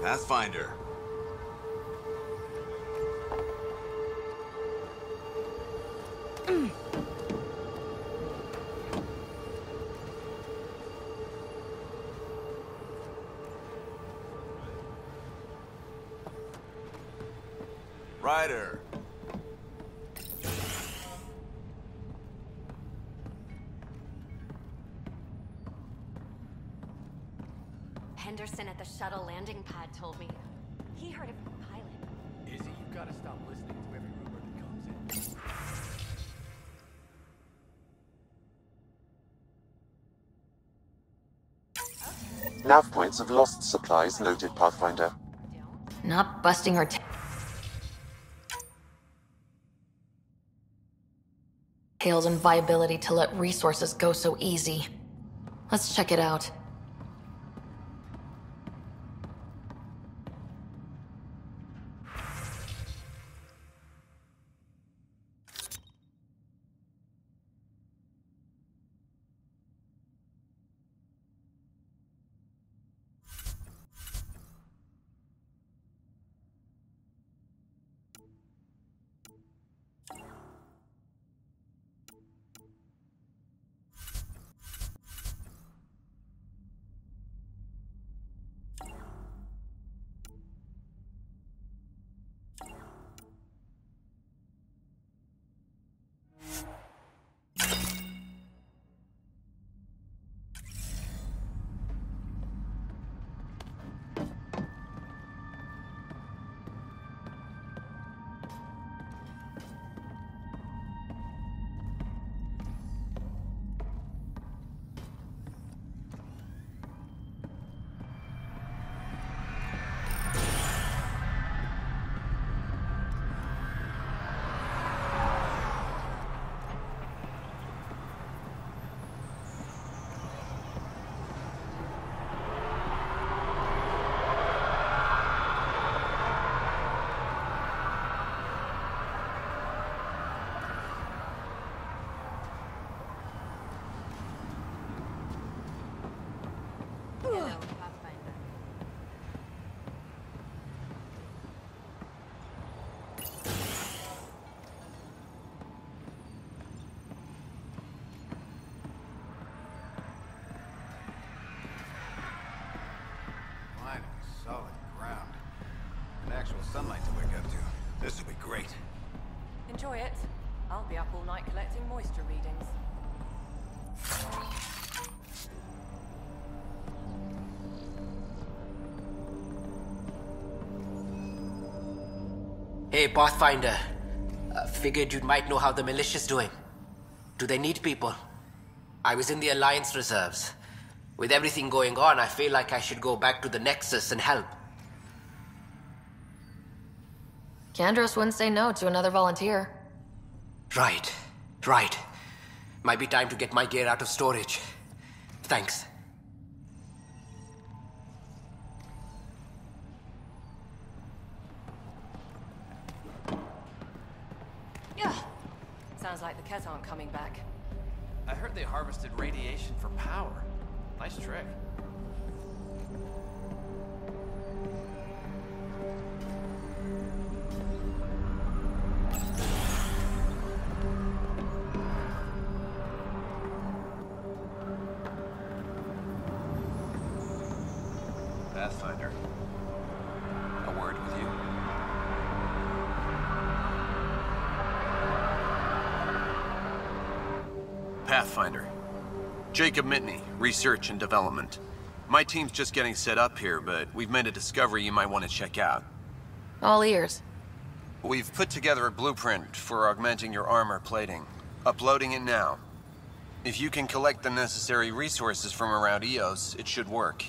Pathfinder. Ryder. Henderson at the shuttle landing pad told me. He heard it from the pilot. Izzy, you've got to stop listening to every rumor that comes in. Nav points of lost supplies noted, Pathfinder. Not busting her tails and viability to let resources go so easy. Let's check it out. Sunlight to wake up to. This will be great. Enjoy it. I'll be up all night collecting moisture readings. Hey, Pathfinder. Figured you might know how the militia's doing. Do they need people? I was in the Alliance reserves. With everything going on, I feel like I should go back to the Nexus and help. Kandros wouldn't say no to another volunteer. Right. Might be time to get my gear out of storage. Thanks. Kett aren't coming back. I heard they harvested radiation for power. Nice trick. Pathfinder. A word with you? Pathfinder. Jacob Mitney, Research and Development. My team's just getting set up here, but we've made a discovery you might want to check out. All ears. We've put together a blueprint for augmenting your armor plating. Uploading it now. If you can collect the necessary resources from around EOS, it should work.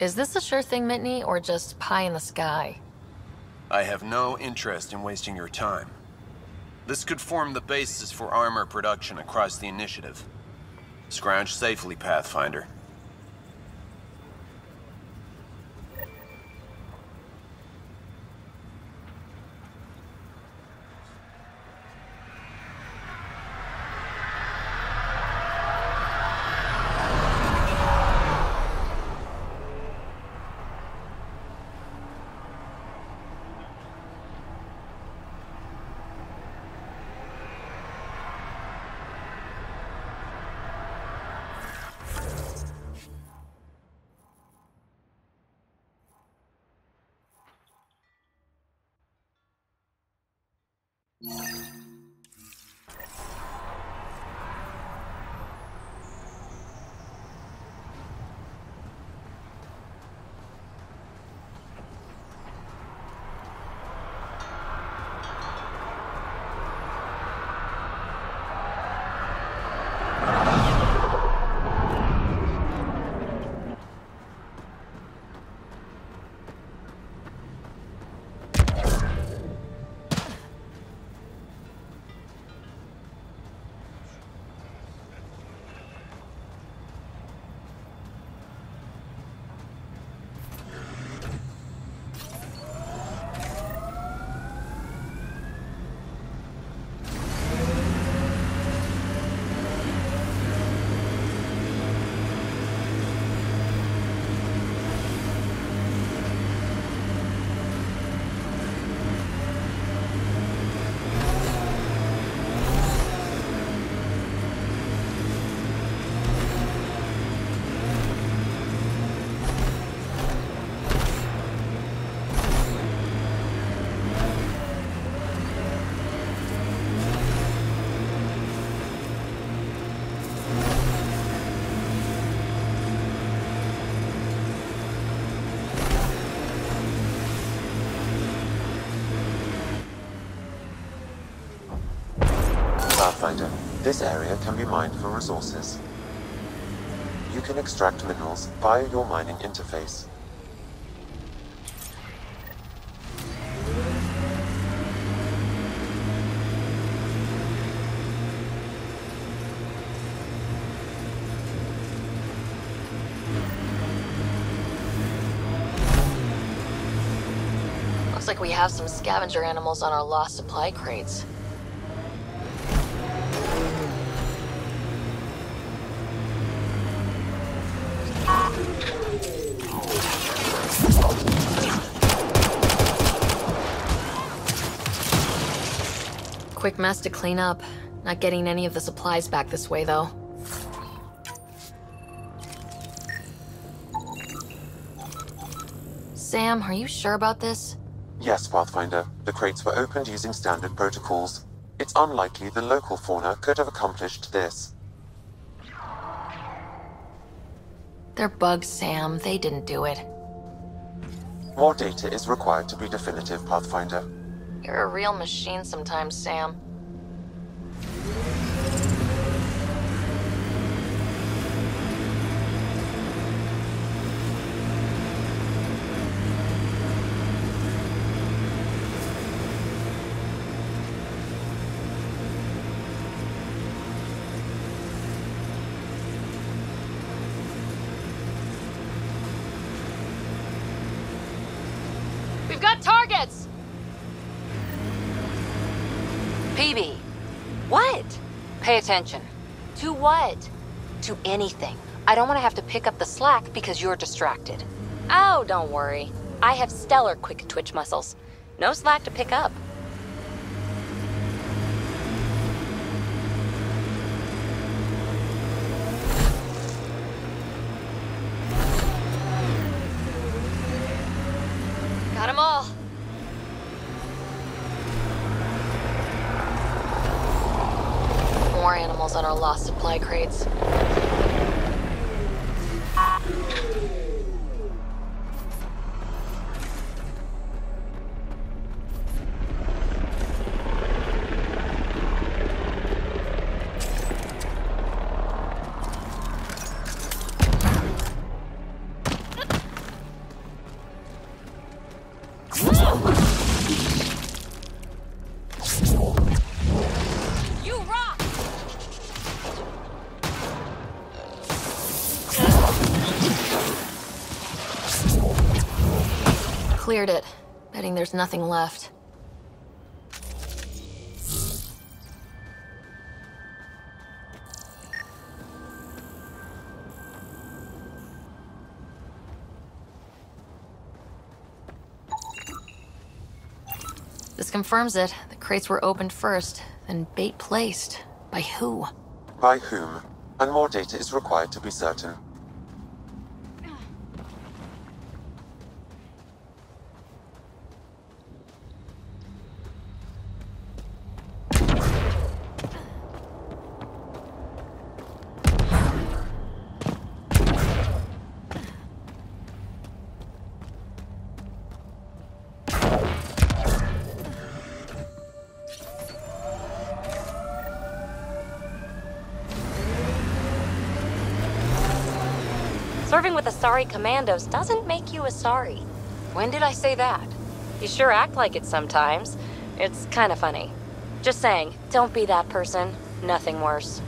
Is this a sure thing, Mitney, or just pie in the sky? I have no interest in wasting your time. This could form the basis for armor production across the initiative. Scrounge safely, Pathfinder. Pathfinder, this area can be mined for resources. You can extract minerals via your mining interface. Looks like we have some scavenger animals on our lost supply crates. Quick mess to clean up. Not getting any of the supplies back this way, though. Sam, are you sure about this? Yes, Pathfinder. The crates were opened using standard protocols. It's unlikely the local fauna could have accomplished this. They're bugs, Sam. They didn't do it. More data is required to be definitive, Pathfinder. You're a real machine sometimes, Sam. We've got targets! PB. What? Pay attention. To what? To anything. I don't want to have to pick up the slack because you're distracted. Oh, don't worry. I have stellar quick twitch muscles. No slack to pick up. Got 'em all. More animals on our lost supply crates. You rock! Cleared it. Betting there's nothing left. This confirms it. The crates were opened first, then bait placed. By who? By whom? And more data is required to be certain. Serving with Asari commandos doesn't make you Asari. When did I say that? You sure act like it sometimes. It's kind of funny. Just saying, don't be that person. Nothing worse.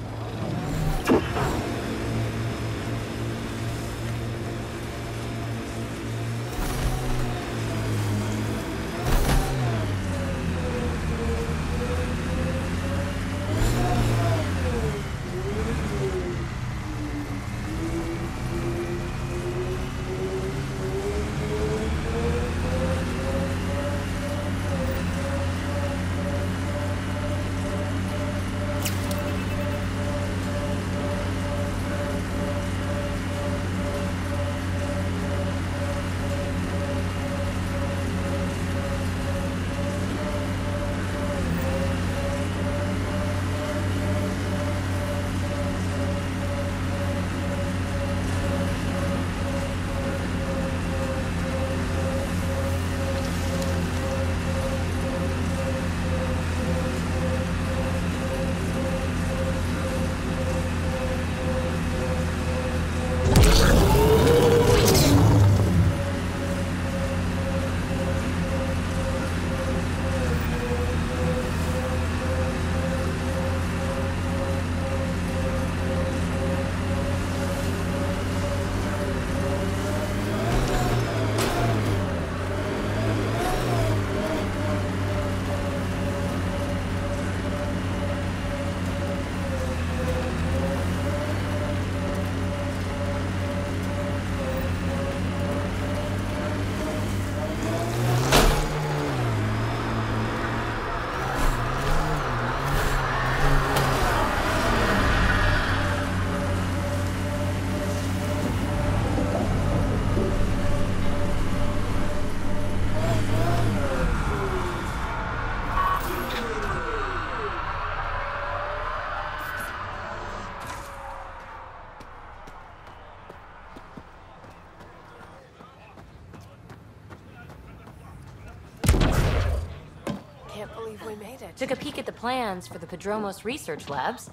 Can't believe we made it. Took a peek at the plans for the Padromos research labs.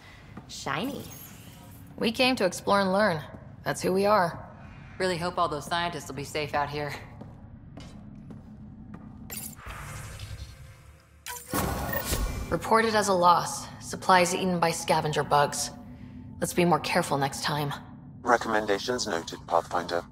Shiny. We came to explore and learn. That's who we are. Really hope all those scientists will be safe out here. Reported as a loss. Supplies eaten by scavenger bugs. Let's be more careful next time. Recommendations noted, Pathfinder.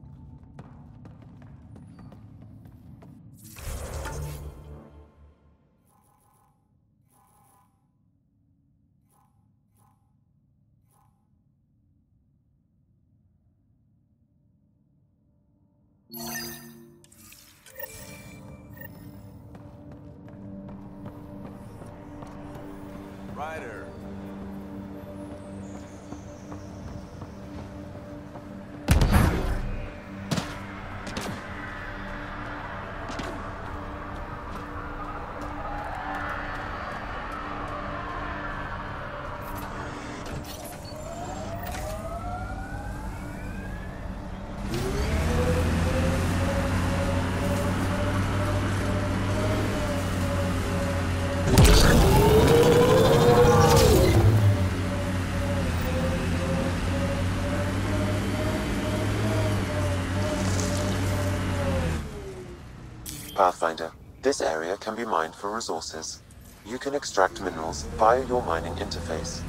Pathfinder, this area can be mined for resources. You can extract minerals via your mining interface.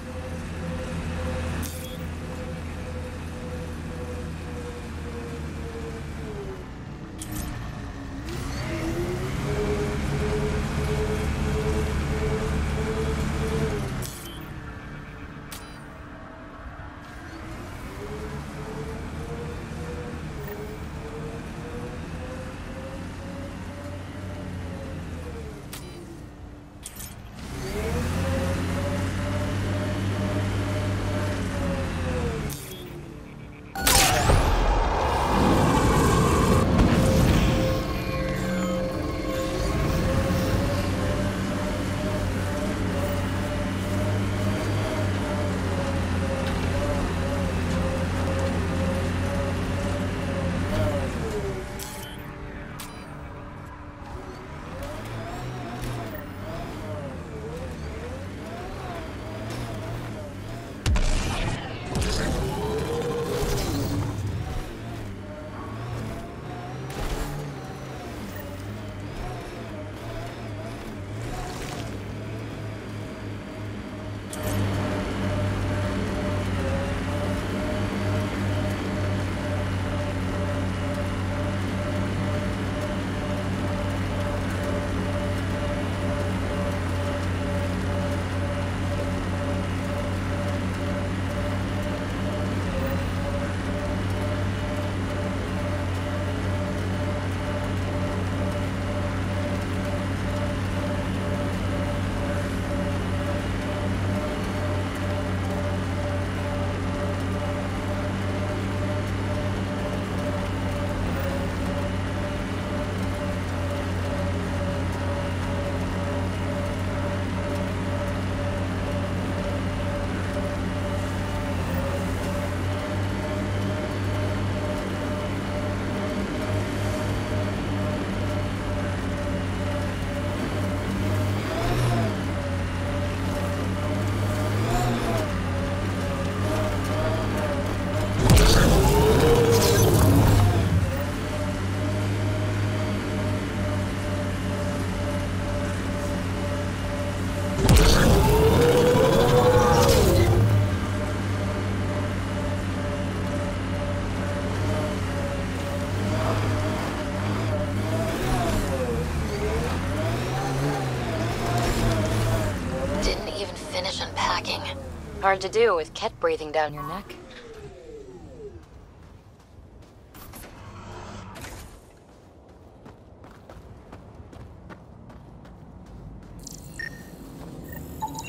Hard to do with Ket breathing down your neck.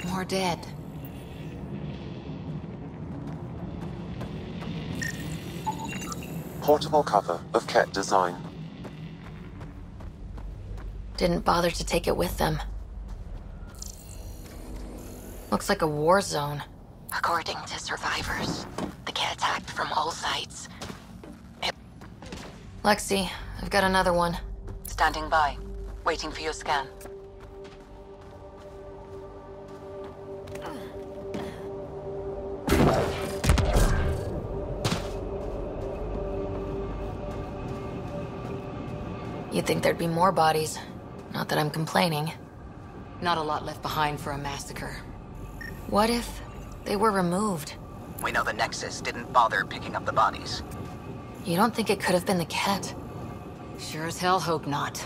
More dead. Portable cover of Ket design. Didn't bother to take it with them. Looks like a war zone. According to survivors, the Ket attacked from all sides. Lexi, I've got another one. Standing by, waiting for your scan. You'd think there'd be more bodies. Not that I'm complaining. Not a lot left behind for a massacre. What if they were removed? We know the Nexus didn't bother picking up the bodies. You don't think it could have been the Ket? Sure as hell hope not.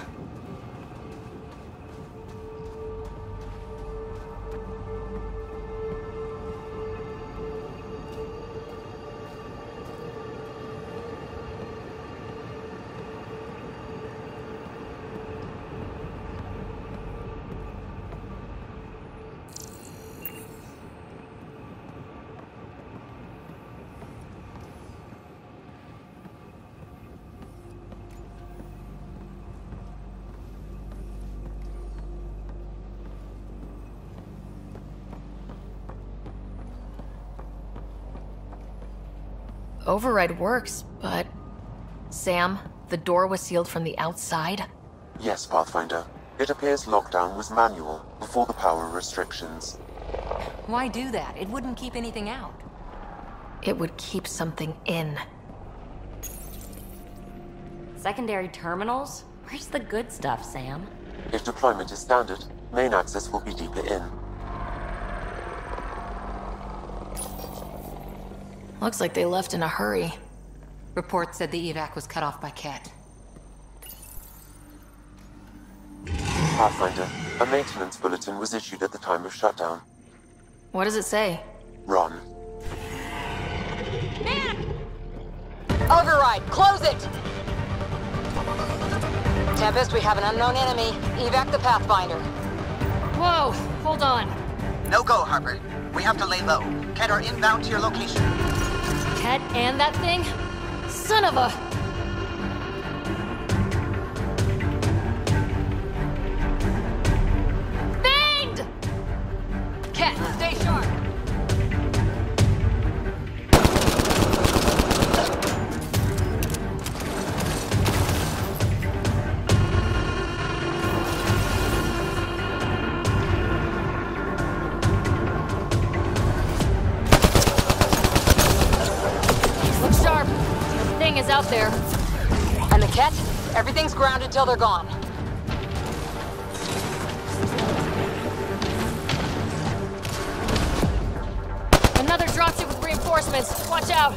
Override works, but... Sam, the door was sealed from the outside? Yes, Pathfinder. It appears lockdown was manual before the power restrictions. Why do that? It wouldn't keep anything out. It would keep something in. Secondary terminals? Where's the good stuff, Sam? If deployment is standard, main access will be deeper in. Looks like they left in a hurry. Report said the evac was cut off by Ket. Pathfinder, a maintenance bulletin was issued at the time of shutdown. What does it say? Run. Override, close it! Tempest, we have an unknown enemy. Evac the Pathfinder. Whoa, hold on. No go, Harper. We have to lay low. Ket are inbound to your location. Ket and that thing? Son of a... Banged! Ket, stay sharp. Look sharp. The thing is out there. And the Ket? Everything's grounded till they're gone. Another dropship with reinforcements. Watch out.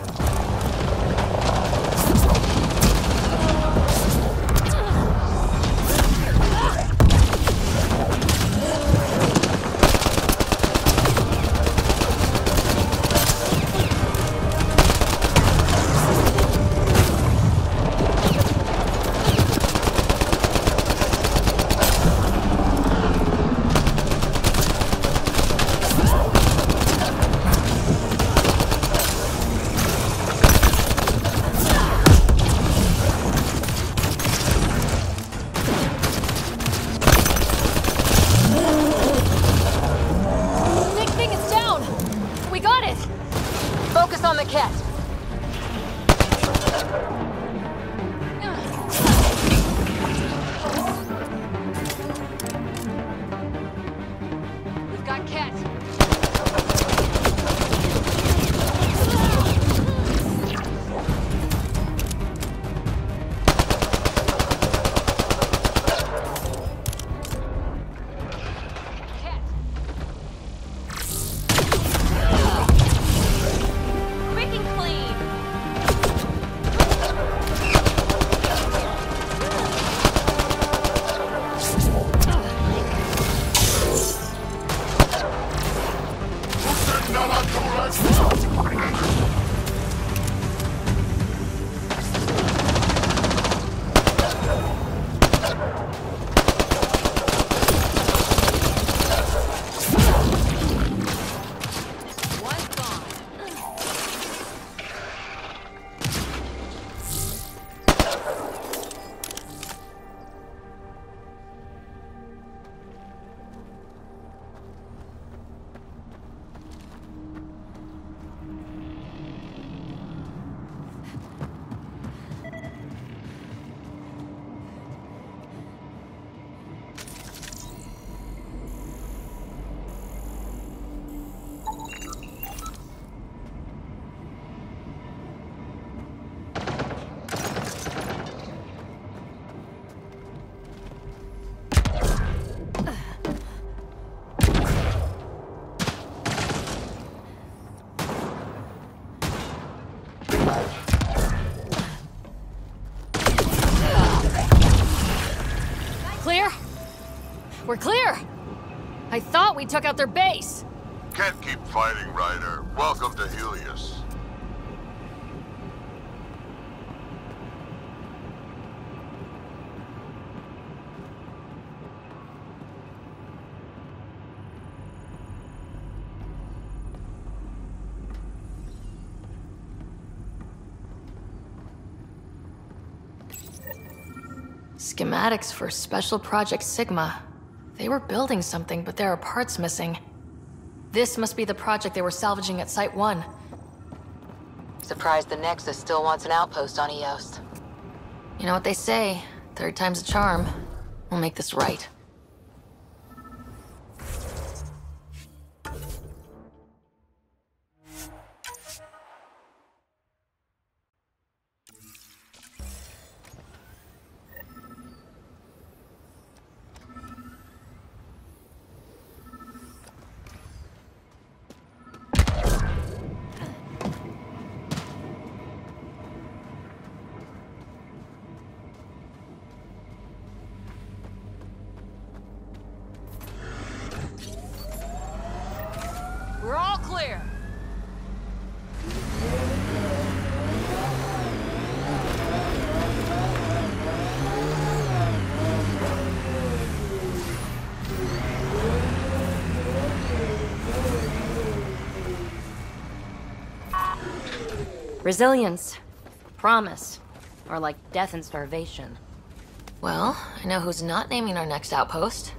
Big thing is down. We got it. Focus on the Ket. We've got Ket. Ket. Quick and clean. One's gone. Clear? We're clear. I thought we took out their base. Can't keep fighting, Ryder. Welcome to Helios. Schematics for Special Project Sigma. They were building something, but there are parts missing. This must be the project they were salvaging at Site 1. Surprised the Nexus still wants an outpost on Eos. You know what they say, third time's a charm. We'll make this right. Resilience. Promise. Or like death and starvation. Well, I know who's not naming our next outpost.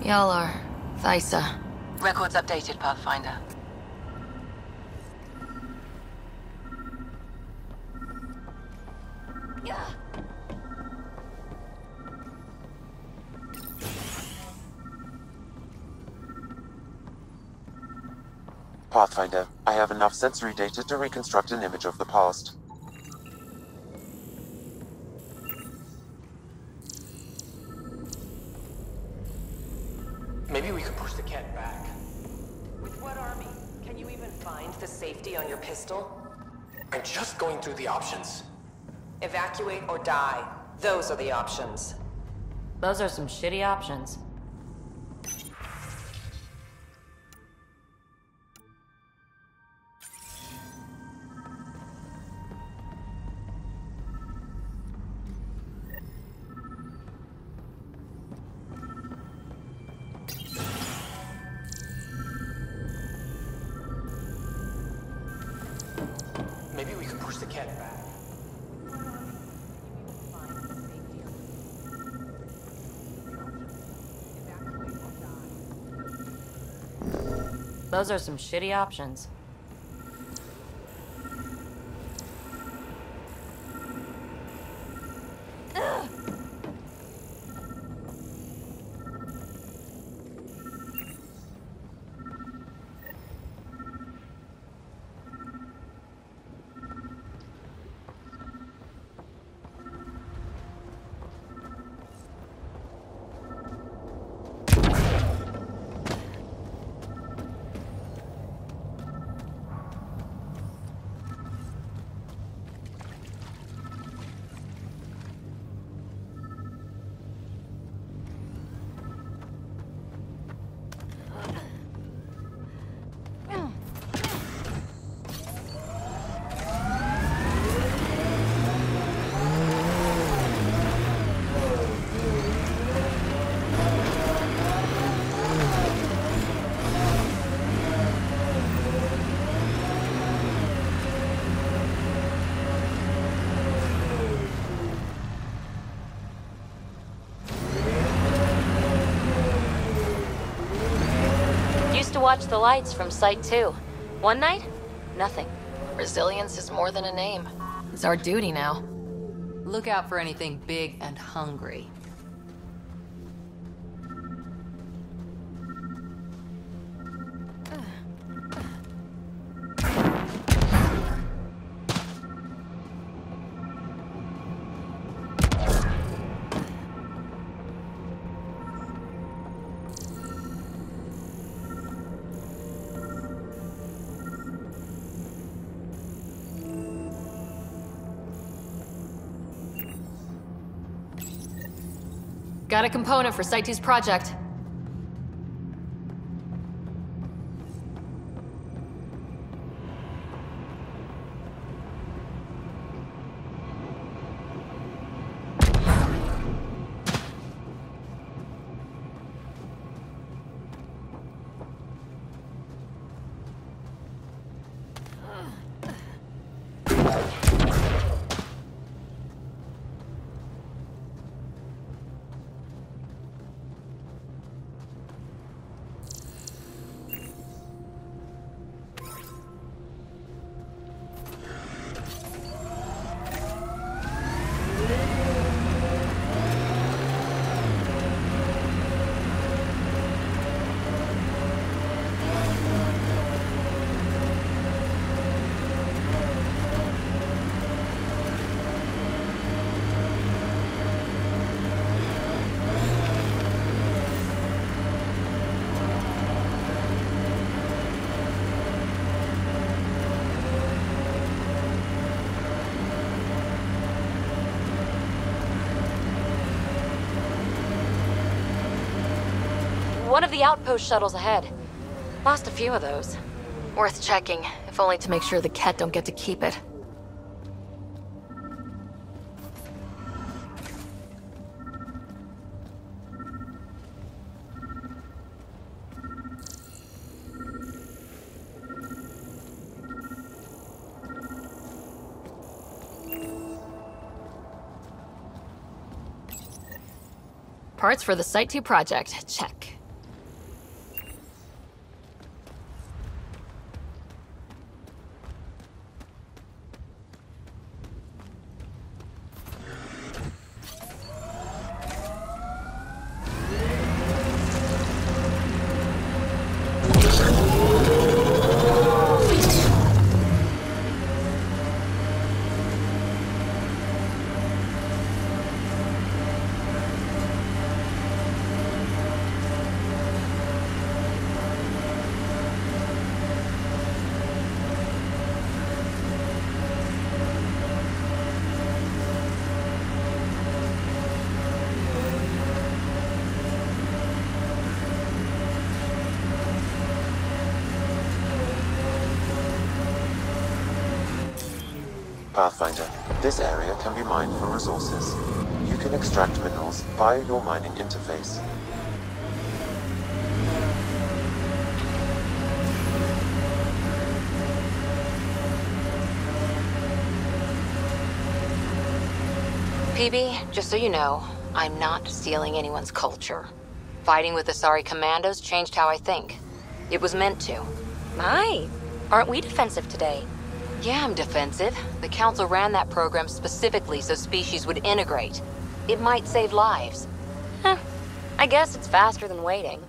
Y'all are Thysa. Records updated, Pathfinder. Pathfinder, I have enough sensory data to reconstruct an image of the past. Maybe we could push the cat back. With what army? Can you even find the safety on your pistol? I'm just going through the options. Evacuate or die. Those are the options. Those are some shitty options. Maybe we could push the cat back. Those are some shitty options. Watch the lights from Site 2. One night, nothing. Resilience is more than a name. It's our duty now. Look out for anything big and hungry. Got a component for Site 2's project. One of the outpost shuttles ahead. Lost a few of those. Worth checking, if only to make sure the Ket don't get to keep it. Parts for the Site 2 project, check. Pathfinder, this area can be mined for resources. You can extract minerals via your mining interface. PB, just so you know, I'm not stealing anyone's culture. Fighting with the Asari commandos changed how I think. It was meant to. My, aren't we defensive today? Yeah, I'm defensive. The Council ran that program specifically so species would integrate. It might save lives. I guess it's faster than waiting.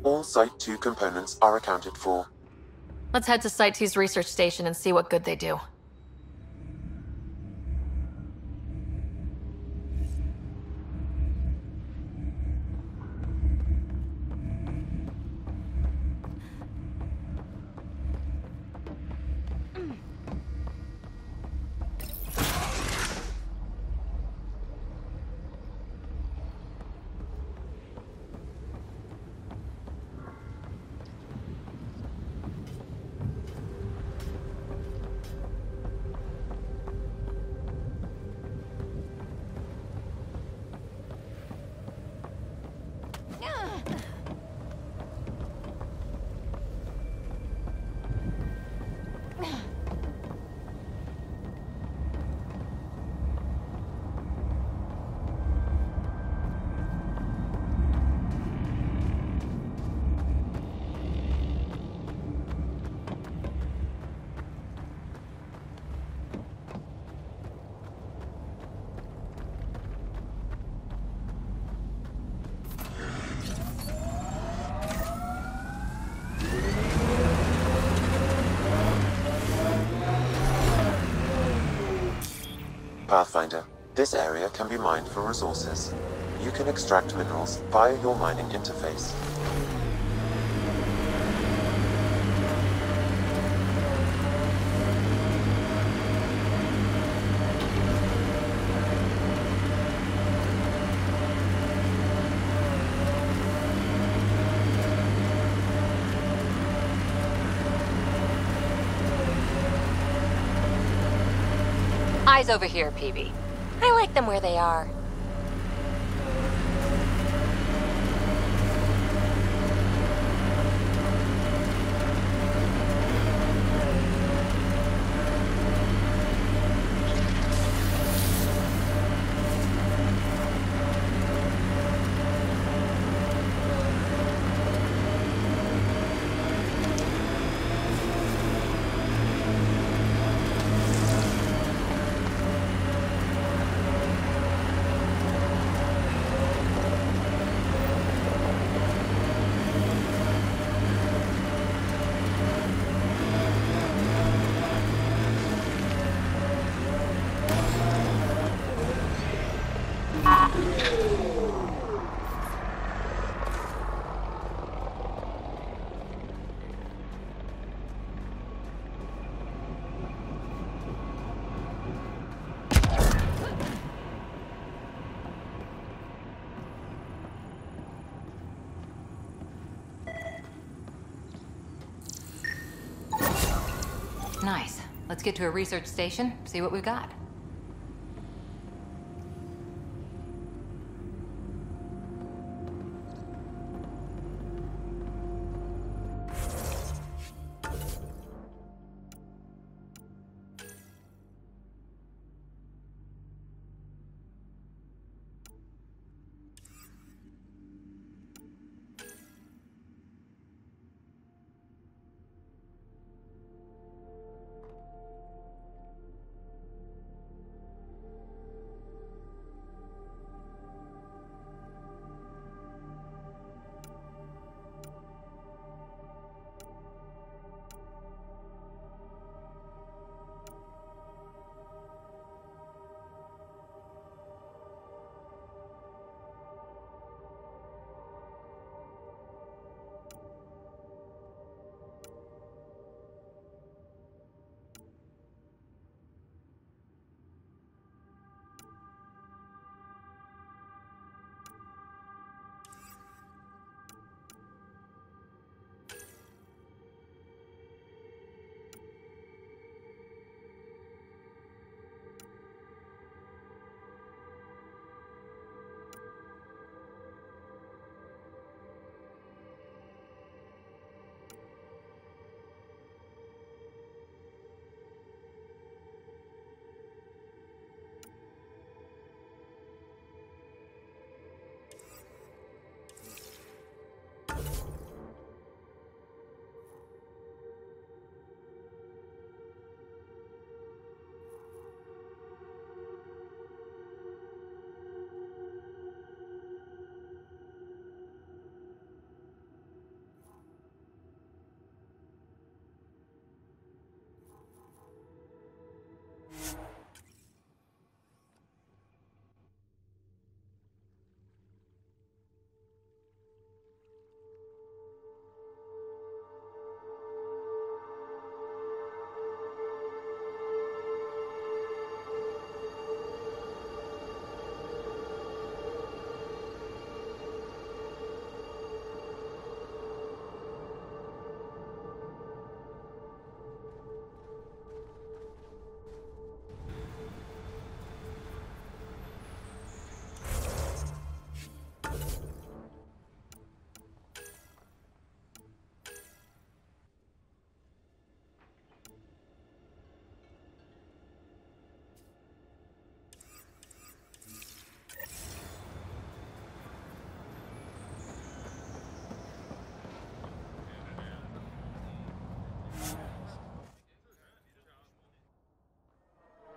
All Site 2 components are accounted for. Let's head to Site 2's research station and see what good they do. Pathfinder, this area can be mined for resources. You can extract minerals via your mining interface. Eyes over here, Peavy. I like them where they are. Nice. Let's get to a research station, see what we've got.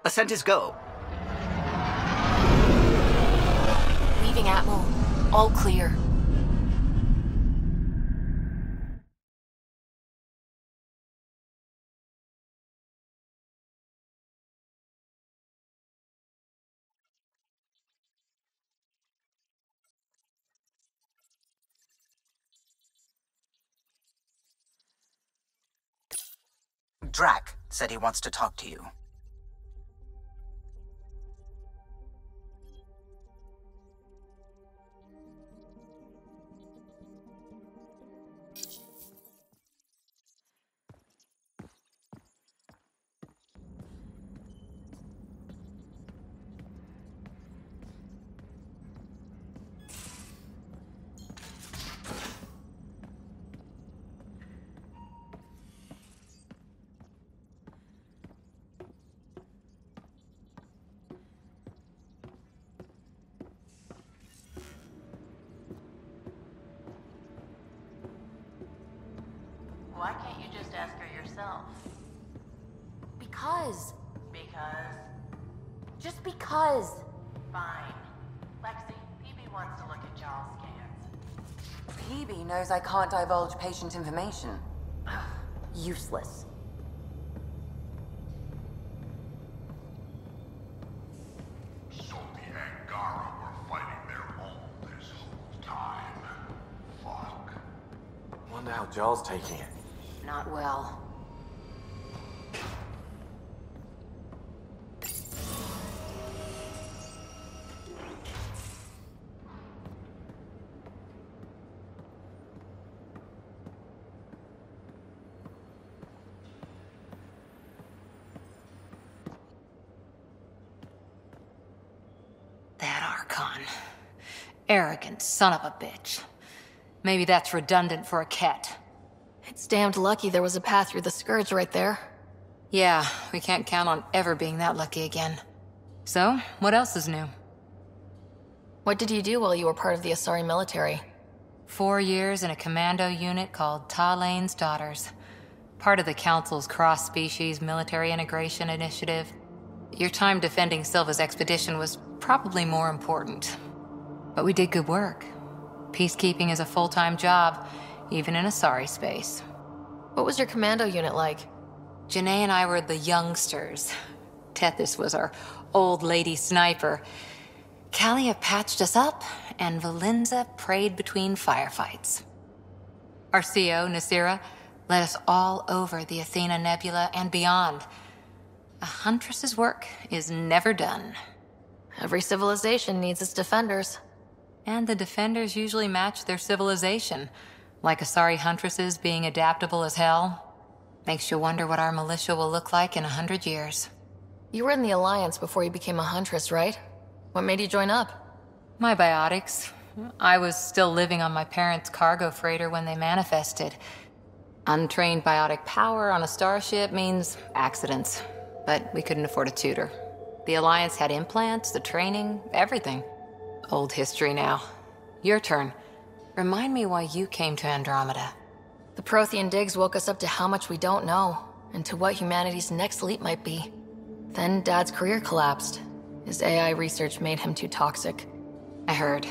Ascent is go. Leaving Atmo. All clear. Drac said he wants to talk to you. yourself? Because. Because? Just because. Fine. Lexi, PB wants to look at y'all's scans. PB knows I can't divulge patient information. Useless. So the Angara were fighting their own this whole time. Fuck. Wonder how Jarl's taking it. Not well. That Archon. Arrogant son of a bitch. Maybe that's redundant for a Ket. It's damned lucky there was a path through the Scourge right there. Yeah, we can't count on ever being that lucky again. So, what else is new? What did you do while you were part of the Asari military? 4 years in a commando unit called Talane's Daughters. Part of the Council's cross-species military integration initiative. Your time defending Silva's expedition was probably more important. But we did good work. Peacekeeping is a full-time job, even in Asari space. What was your commando unit like? Janae and I were the youngsters. Tethys was our old lady sniper. Kalia patched us up, and Valenza prayed between firefights. Our CO, Nasira, led us all over the Athena Nebula and beyond. A huntress's work is never done. Every civilization needs its defenders. And the defenders usually match their civilization, like Asari huntresses being adaptable as hell. Makes you wonder what our militia will look like in 100 years. You were in the Alliance before you became a huntress, right? What made you join up? My biotics. I was still living on my parents' cargo freighter when they manifested. Untrained biotic power on a starship means accidents, but we couldn't afford a tutor. The Alliance had implants, the training, everything. Old history now. Your turn. Remind me why you came to Andromeda. The Prothean digs woke us up to how much we don't know, and to what humanity's next leap might be. Then Dad's career collapsed. His AI research made him too toxic. I heard.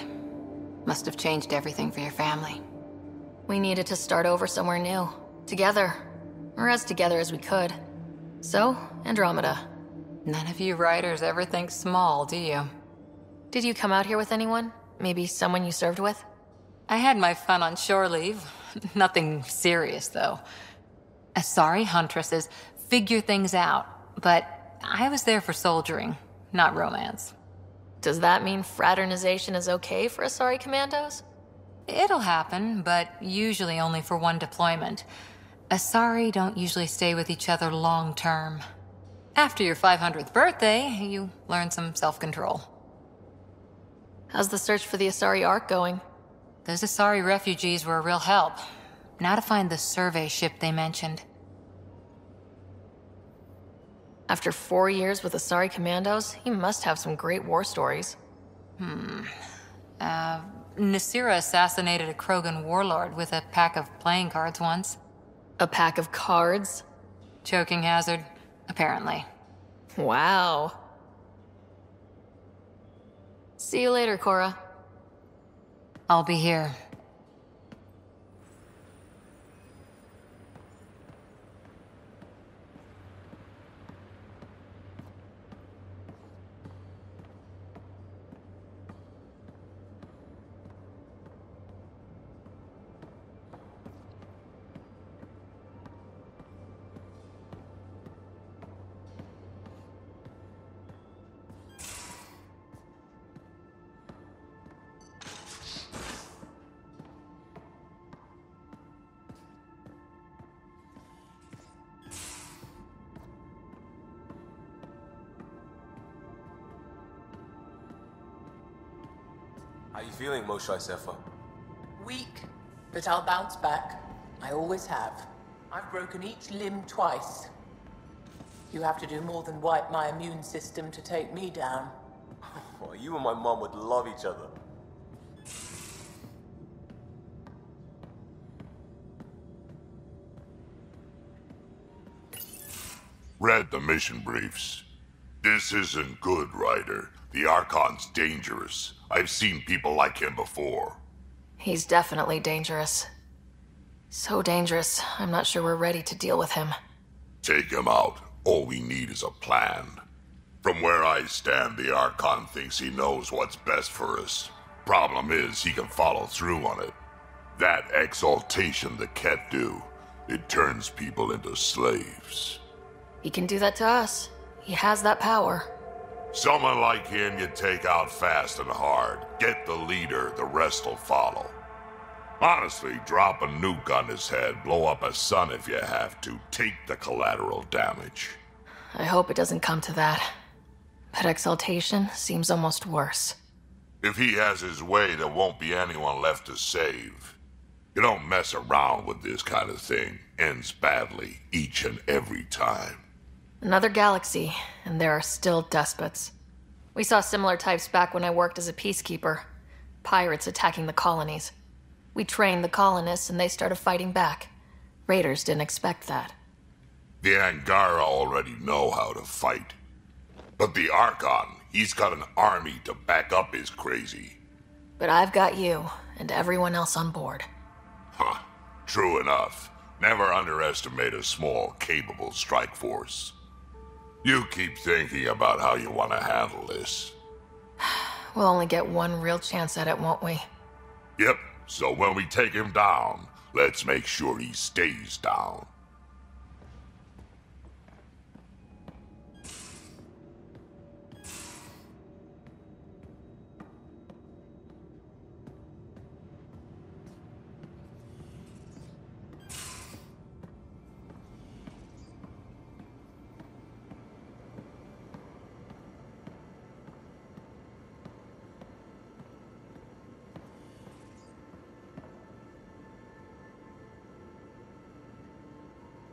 Must have changed everything for your family. We needed to start over somewhere new. Together. Or as together as we could. So, Andromeda. None of you writers ever think small, do you? Did you come out here with anyone? Maybe someone you served with? I had my fun on shore leave. Nothing serious, though. Asari huntresses figure things out, but I was there for soldiering, not romance. Does that mean fraternization is okay for Asari commandos? It'll happen, but usually only for one deployment. Asari don't usually stay with each other long term. After your 500th birthday, you learn some self-control. How's the search for the Asari Ark going? Those Asari refugees were a real help. Now to find the survey ship they mentioned. After 4 years with Asari commandos, he must have some great war stories. Nasira assassinated a Krogan warlord with a pack of playing cards once. A pack of cards? Choking hazard, apparently. Wow. See you later, Cora. I'll be here. How you feeling, Moshe Sefa? Weak, but I'll bounce back. I always have. I've broken each limb twice. You have to do more than wipe my immune system to take me down. Oh, you and my mom would love each other. Read the mission briefs. This isn't good, Ryder. The Archon's dangerous. I've seen people like him before. He's definitely dangerous. So dangerous, I'm not sure we're ready to deal with him. Take him out. All we need is a plan. From where I stand, the Archon thinks he knows what's best for us. Problem is, he can follow through on it. That exaltation the Ket do, it turns people into slaves. He can do that to us. He has that power. Someone like him you take out fast and hard. Get the leader, the rest will follow. Honestly, drop a nuke on his head, blow up a sun if you have to. Take the collateral damage. I hope it doesn't come to that. But exaltation seems almost worse. If he has his way, there won't be anyone left to save. You don't mess around with this kind of thing. Ends badly, each and every time. Another galaxy, and there are still despots. We saw similar types back when I worked as a peacekeeper. Pirates attacking the colonies. We trained the colonists and they started fighting back. Raiders didn't expect that. The Angara already know how to fight. But the Archon, he's got an army to back up his crazy. But I've got you, and everyone else on board. Huh. True enough. Never underestimate a small, capable strike force. You keep thinking about how you want to handle this. We'll only get one real chance at it, won't we? Yep, so when we take him down, let's make sure he stays down.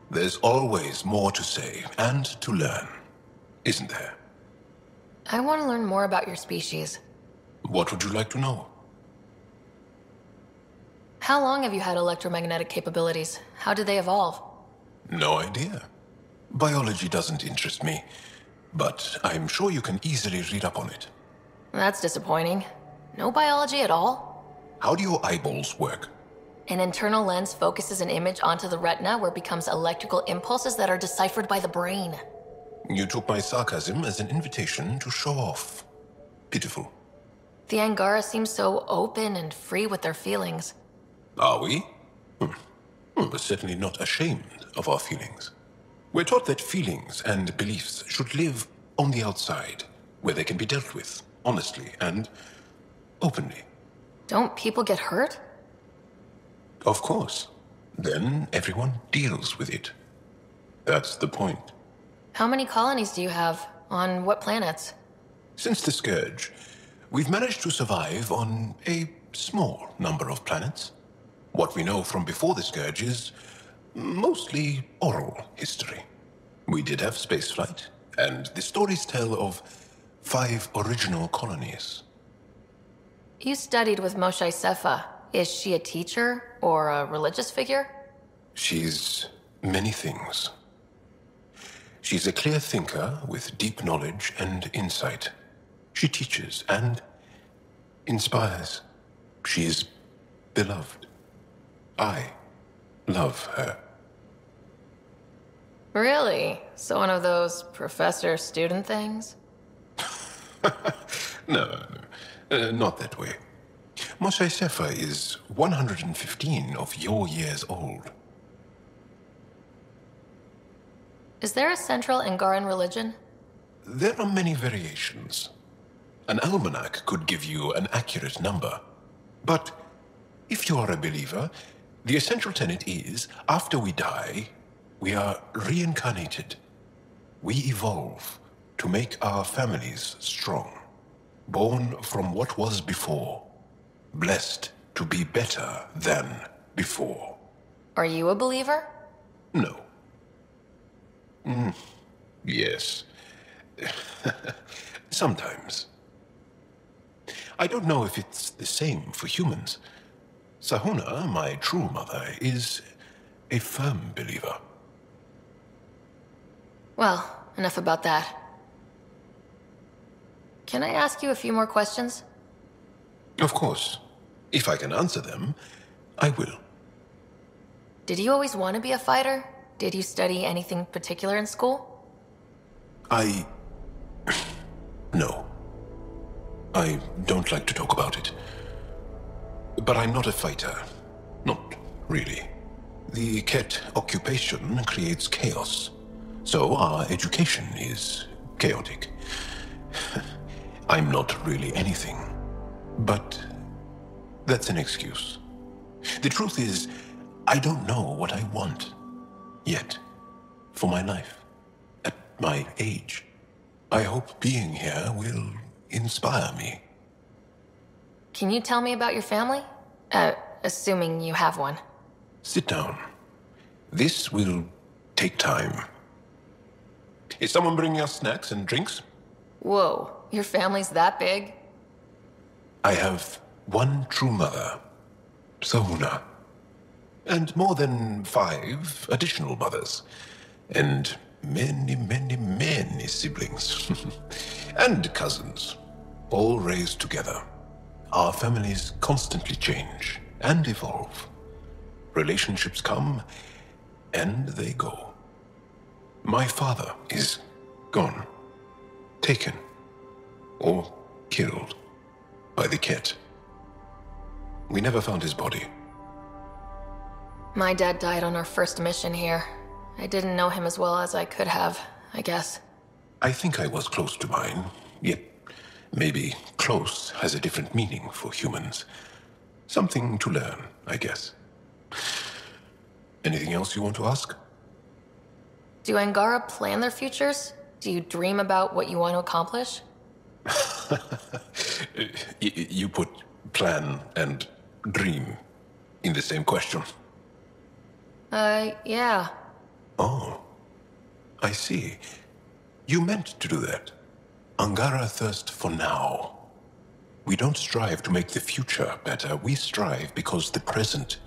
There's always more to say and to learn, isn't there? I want to learn more about your species. What would you like to know? How long have you had electromagnetic capabilities? How did they evolve? No idea. Biology doesn't interest me, but I'm sure you can easily read up on it. That's disappointing. No biology at all? How do your eyeballs work? An internal lens focuses an image onto the retina where it becomes electrical impulses that are deciphered by the brain. You took my sarcasm as an invitation to show off. Pitiful. The Angara seem so open and free with their feelings. Are we? We're certainly not ashamed of our feelings. We're taught that feelings and beliefs should live on the outside, where they can be dealt with, honestly and openly. Don't people get hurt? Of course. Then everyone deals with it. That's the point. How many colonies do you have? On what planets? Since the Scourge, we've managed to survive on a small number of planets. What we know from before the Scourge is mostly oral history. We did have spaceflight, and the stories tell of 5 original colonies. You studied with Moshe Sefa. Is she a teacher or a religious figure? She's many things. She's a clear thinker with deep knowledge and insight. She teaches and inspires. She's beloved. I love her. Really? So one of those professor-student things? No, not that way. Moshe Sefa is 115 of your years old. Is there a central Angaran religion? There are many variations. An almanac could give you an accurate number. But if you are a believer, the essential tenet is, after we die, we are reincarnated. We evolve to make our families strong. Born from what was before. Blessed to be better than before. Are you a believer? No. Yes. Sometimes. I don't know if it's the same for humans. Sahuna, my true mother, is a firm believer. Well, enough about that. Can I ask you a few more questions? Of course. If I can answer them, I will. Did you always want to be a fighter? Did you study anything particular in school? No. I don't like to talk about it. But I'm not a fighter. Not really. The Ket occupation creates chaos. So our education is chaotic. I'm not really anything. But that's an excuse. The truth is, I don't know what I want yet for my life. At my age, I hope being here will inspire me. Can you tell me about your family? Assuming you have one. Sit down. This will take time. Is someone bringing us snacks and drinks? Whoa, your family's that big? I have one true mother, Sahuna, and more than 5 additional mothers, and many siblings, and cousins, all raised together. Our families constantly change and evolve. Relationships come and they go. My father is gone, taken, or killed by the Ket. We never found his body. My dad died on our first mission here. I didn't know him as well as I could have, I guess. I think I was close to mine, yet maybe close has a different meaning for humans. Something to learn, I guess. Anything else you want to ask? Do Angara plan their futures? Do you dream about what you want to accomplish? You put plan and dream in the same question. Yeah. Oh, I see. You meant to do that. Angara thirst for now. We don't strive to make the future better. We strive because the present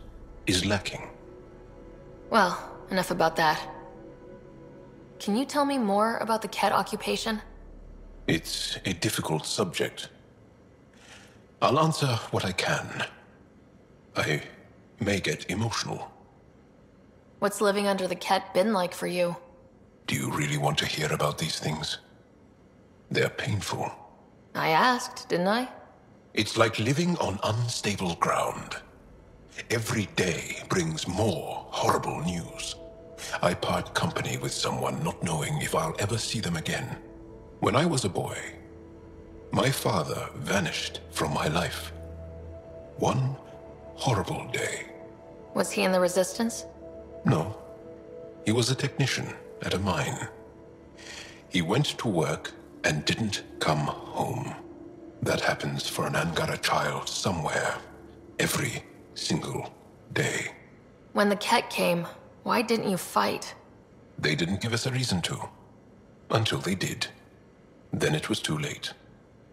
is lacking. Well, enough about that. Can you tell me more about the Ket occupation? It's a difficult subject. I'll answer what I can. I may get emotional. What's living under the Ket been like for you? Do you really want to hear about these things? They're painful. I asked, didn't I? It's like living on unstable ground. Every day brings more horrible news. I part company with someone not knowing if I'll ever see them again. When I was a boy, my father vanished from my life. One horrible day. Was he in the Resistance? No. He was a technician at a mine. He went to work and didn't come home. That happens for an Angara child somewhere, every single day. When the Ket came, why didn't you fight? They didn't give us a reason to. Until they did. Then it was too late.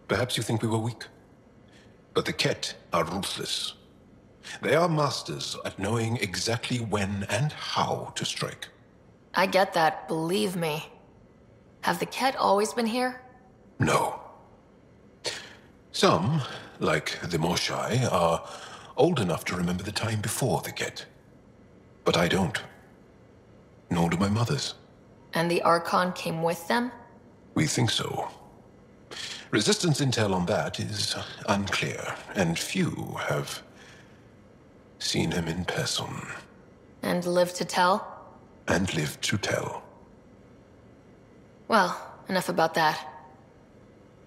Perhaps you think we were weak. But the Ket are ruthless. They are masters at knowing exactly when and how to strike. I get that, believe me. Have the Ket always been here? No. Some, like the Moshai, are old enough to remember the time before the Ket. But I don't. Nor do my mothers. And the Archon came with them? We think so. Resistance intel on that is unclear, and few have seen him in person. And lived to tell? And lived to tell. Well, enough about that.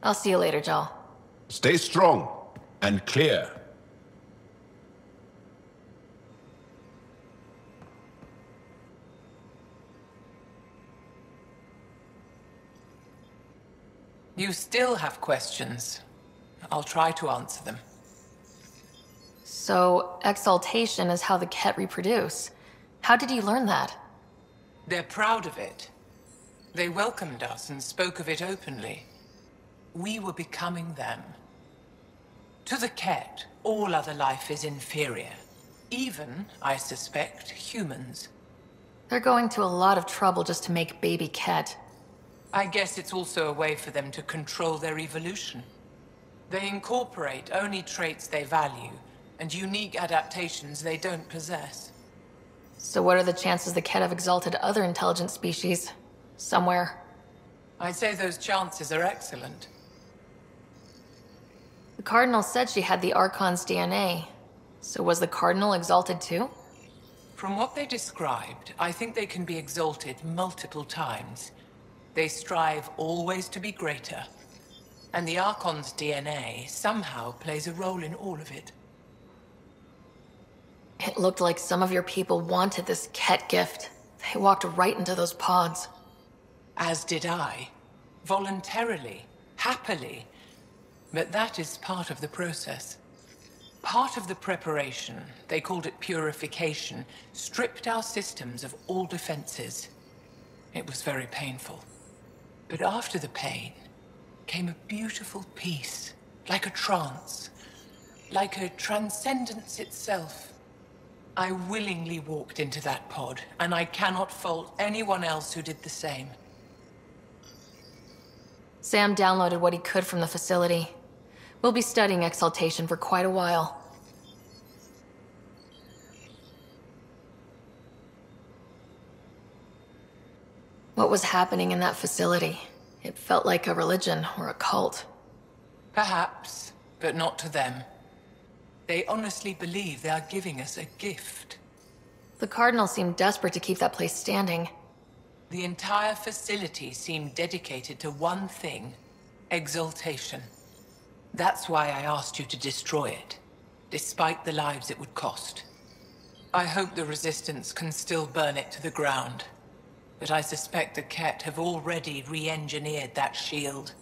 I'll see you later, Jal. Stay strong and clear. You still have questions. I'll try to answer them. So, exaltation is how the Ket reproduce. How did you learn that? They're proud of it. They welcomed us and spoke of it openly. We were becoming them. To the Ket, all other life is inferior. Even, I suspect, humans. They're going to a lot of trouble just to make baby Ket. I guess it's also a way for them to control their evolution. They incorporate only traits they value, and unique adaptations they don't possess. So what are the chances the Ket have exalted other intelligent species? Somewhere. I'd say those chances are excellent. The Cardinal said she had the Archon's DNA. So was the Cardinal exalted too? From what they described, I think they can be exalted multiple times. They strive always to be greater. And the Archon's DNA somehow plays a role in all of it. It looked like some of your people wanted this Ket gift. They walked right into those pods. As did I. Voluntarily. Happily. But that is part of the process. Part of the preparation, they called it purification, stripped our systems of all defenses. It was very painful. But after the pain came a beautiful peace, like a trance, like a transcendence itself. I willingly walked into that pod, and I cannot fault anyone else who did the same. Sam downloaded what he could from the facility. We'll be studying exaltation for quite a while. What was happening in that facility? It felt like a religion or a cult. Perhaps, but not to them. They honestly believe they are giving us a gift. The Cardinal seemed desperate to keep that place standing. The entire facility seemed dedicated to one thing: exaltation. That's why I asked you to destroy it, despite the lives it would cost. I hope the Resistance can still burn it to the ground, but I suspect the Ket have already re-engineered that shield.